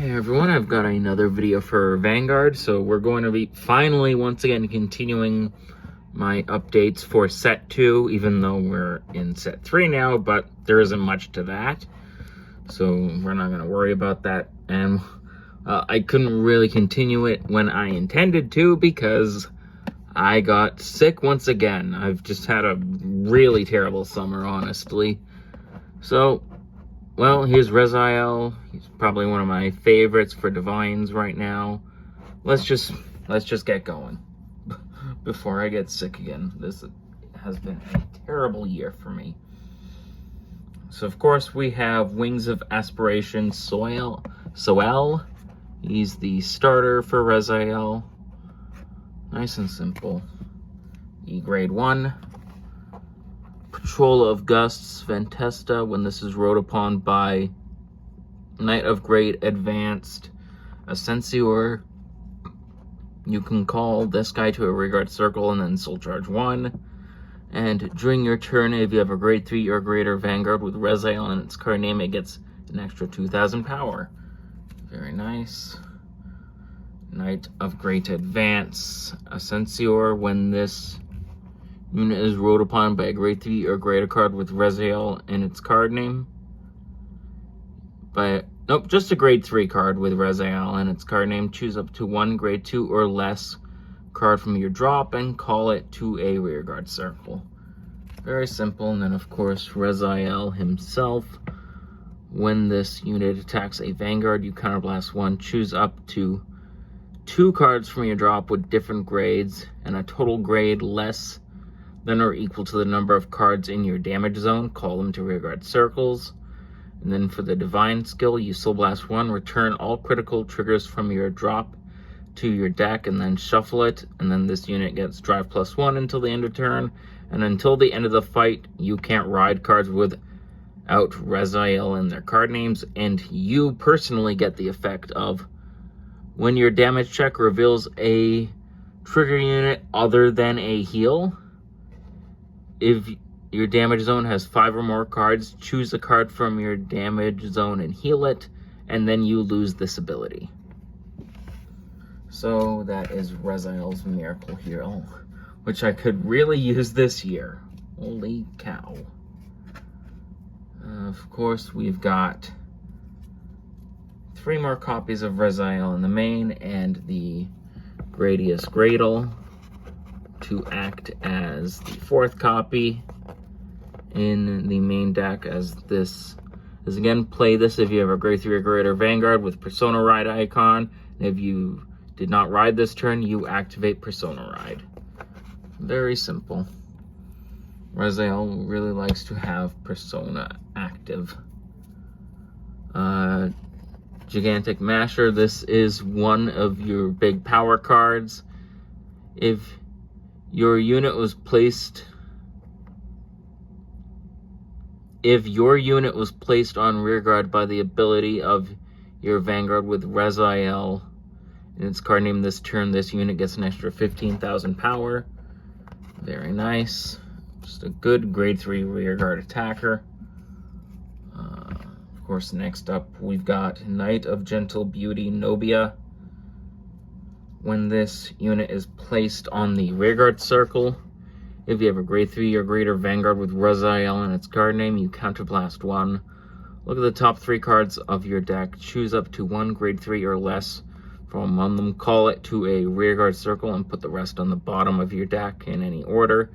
Hey everyone, I've got another video for Vanguard, so we're going to be finally once again continuing my updates for set 2, even though we're in set 3 now, but there isn't much to that, so we're not going to worry about that. And I couldn't really continue it when I intended to because I got sick once again. I've just had a really terrible summer, honestly. So, well, here's Rezael. He's probably one of my favorites for Divines right now. Let's just get going before I get sick again. This has been a terrible year for me. So, of course, we have Wings of Aspiration Soel. He's the starter for Rezael. Nice and simple. E grade 1. Patrol of Gusts, Ventesta. When this is rode upon by Knight of Great Advanced Ascensior, you can call this guy to a rearguard circle and then soul charge 1. And during your turn, if you have a grade 3 or greater Vanguard with Rezael in its card name, it gets an extra 2,000 power. Very nice. Knight of Great Advance Ascensior. When this unit is rode upon by a grade 3 or greater card with Rezael in its card name. Just a grade 3 card with Rezael in its card name. Choose up to one grade 2 or less card from your drop and call it to a rearguard circle. Very simple. And then, of course, Rezael himself. When this unit attacks a Vanguard, you counterblast 1. Choose up to 2 cards from your drop with different grades and a total grade less than or equal to the number of cards in your damage zone. Call them to rearguard circles. And then for the Divine skill, you Soul Blast 1, return all critical triggers from your drop to your deck, and then shuffle it. And then this unit gets Drive +1 until the end of turn. And until the end of the fight, you can't ride cards without Rezael in their card names. And you personally get the effect of, when your damage check reveals a trigger unit other than a heal, if your damage zone has 5 or more cards, choose a card from your damage zone and heal it, and then you lose this ability. So that is Rezael's Miracle Heal, which I could really use this year. Holy cow. Of course, we've got 3 more copies of Rezael in the main and the Gradius Gradle to act as the 4th copy in the main deck, as this is, again, play this if you have a grade 3 or greater Vanguard with Persona Ride icon. And if you did not ride this turn, you activate Persona Ride. Very simple. Rezael really likes to have Persona active. Gigantic Masher. This is one of your big power cards. If your unit was placed on rearguard by the ability of your Vanguard with Rezael in its card name this turn, this unit gets an extra 15,000 power. Very nice. Just a good grade 3 rearguard attacker. Of course, next up we've got Knight of Gentle Beauty Nobia. When this unit is placed on the rearguard circle, if you have a grade 3 or greater Vanguard with Rezael in its card name, you counterblast 1. Look at the top 3 cards of your deck. Choose up to 1 grade 3 or less from among them. Call it to a rearguard circle and put the rest on the bottom of your deck in any order.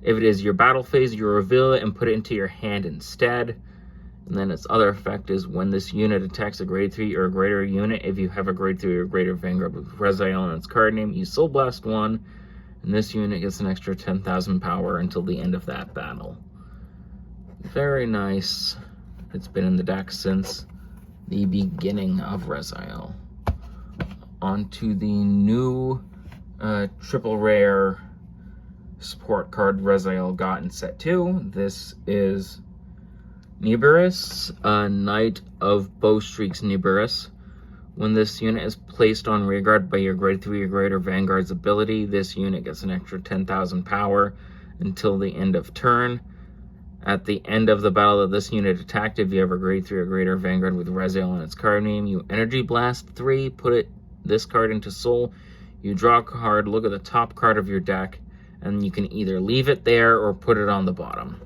If it is your battle phase, you reveal it and put it into your hand instead. And then its other effect is, when this unit attacks a grade 3 or greater unit, if you have a grade 3 or greater Vanguard with Rezael in its card name, you Soul Blast 1. And this unit gets an extra 10,000 power until the end of that battle. Very nice. It's been in the deck since the beginning of Rezael. On to the new triple rare support card Rezael got in set 2. This is Nibiris, Knight of Bowstreaks Nibiris. When this unit is placed on rearguard by your grade 3 or greater Vanguard's ability, this unit gets an extra 10,000 power until the end of turn. At the end of the battle that this unit attacked, if you have a grade 3 or greater Vanguard with Rezael on its card name, you Energy Blast 3, put this card into Soul, you draw a card, look at the top card of your deck, and you can either leave it there or put it on the bottom.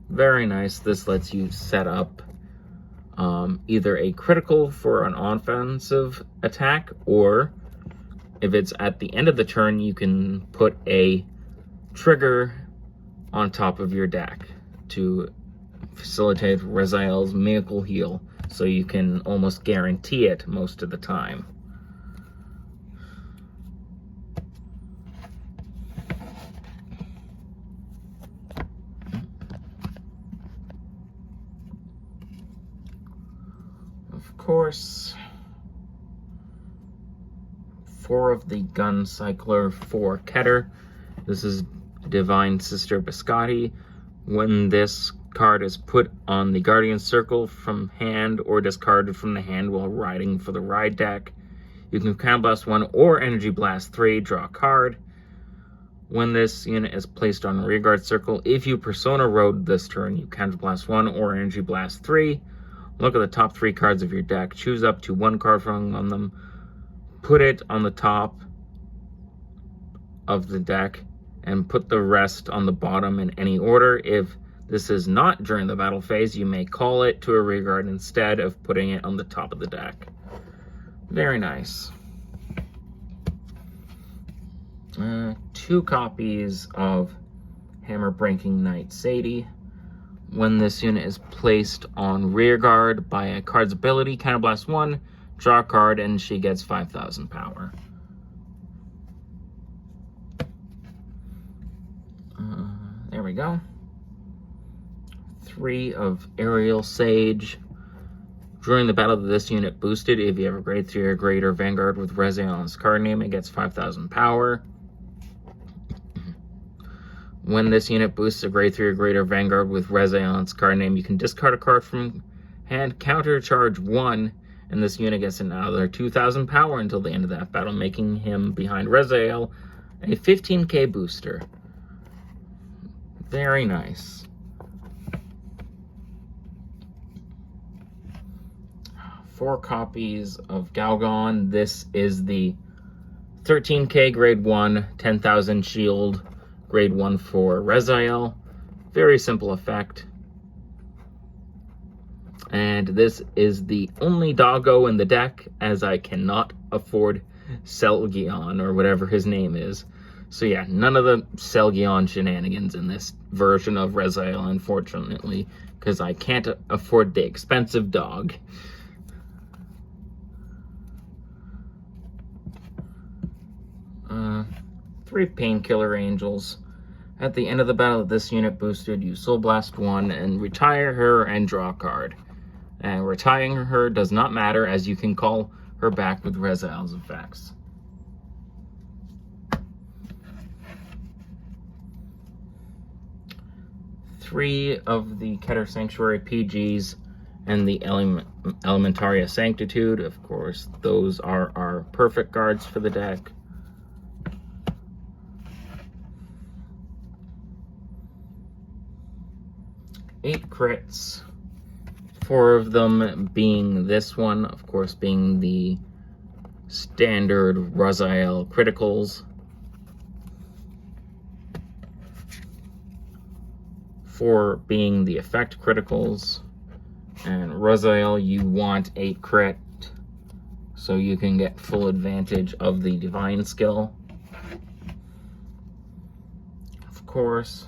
Very nice. This lets you set up either a critical for an offensive attack, or if it's at the end of the turn, you can put a trigger on top of your deck to facilitate Rezael's Miracle Heal, so you can almost guarantee it most of the time. Of course, 4 of the Gun Cycler for Keter. This is Divine Sister Biscotti. When this card is put on the Guardian Circle from hand or discarded from the hand while riding for the ride deck, you can Counter Blast 1 or Energy Blast 3, draw a card. When this unit is placed on a rearguard circle, if you Persona Road this turn, you Counter Blast 1 or Energy Blast 3. Look at the top 3 cards of your deck, choose up to 1 card from them, put it on the top of the deck, and put the rest on the bottom in any order. If this is not during the battle phase, you may call it to a rearguard instead of putting it on the top of the deck. Very nice. 2 copies of Hammer Breaking Knight Sadie. When this unit is placed on rearguard by a card's ability, Counterblast 1, draw a card, and she gets 5,000 power. There we go. 3 of Aerial Sage. During the battle that this unit boosted, if you have a grade 3 or greater Vanguard with Rezael on its card name, it gets 5,000 power. When this unit boosts a grade 3 or greater Vanguard with Rezael on its card name, you can discard a card from hand, countercharge 1, and this unit gets another 2,000 power until the end of that battle, making him behind Rezael a 15k booster. Very nice. 4 copies of Galgon. This is the 13k grade 1, 10,000 shield, grade 1 for Rezael. Very simple effect. And this is the only doggo in the deck, as I cannot afford Selgion, or whatever his name is. So yeah, none of the Selgion shenanigans in this version of Rezael, unfortunately, because I can't afford the expensive dog. Three Painkiller Angels. At the end of the battle that this unit boosted, you Soul Blast 1 and retire her and draw a card. And retiring her does not matter, as you can call her back with Rezael's effects. Three of the Keter Sanctuary PGs and the Elementaria Sanctitude. Of course, those are our perfect guards for the deck. Eight crits. 4 of them being this one, of course, being the standard Rezael criticals. 4 being the effect criticals. And Rezael, you want 8 crit, so you can get full advantage of the divine skill. Of course,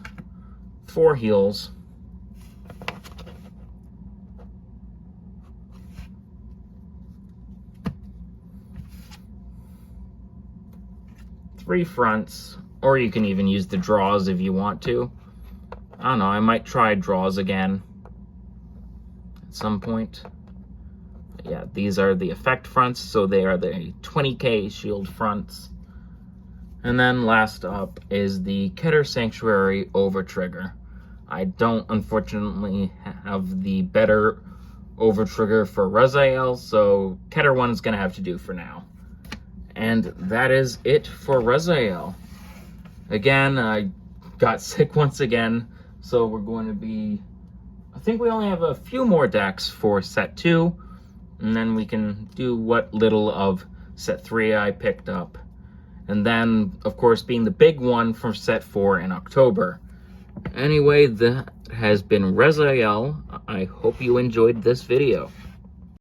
4 heals. 3 fronts, or you can even use the draws if you want to. I don't know, I might try draws again at some point. But yeah, these are the effect fronts, so they are the 20k shield fronts. And then last up is the Keter Sanctuary Overtrigger. I don't, unfortunately, have the better Overtrigger for Rezael, so Keter 1 is going to have to do for now. And that is it for Rezael. Again, I got sick once again, So we're going to be, I think we only have a few more decks for set 2, and then we can do what little of set 3 I picked up. And then, of course, being the big one for set 4 in October. Anyway, that has been Rezael. I hope you enjoyed this video.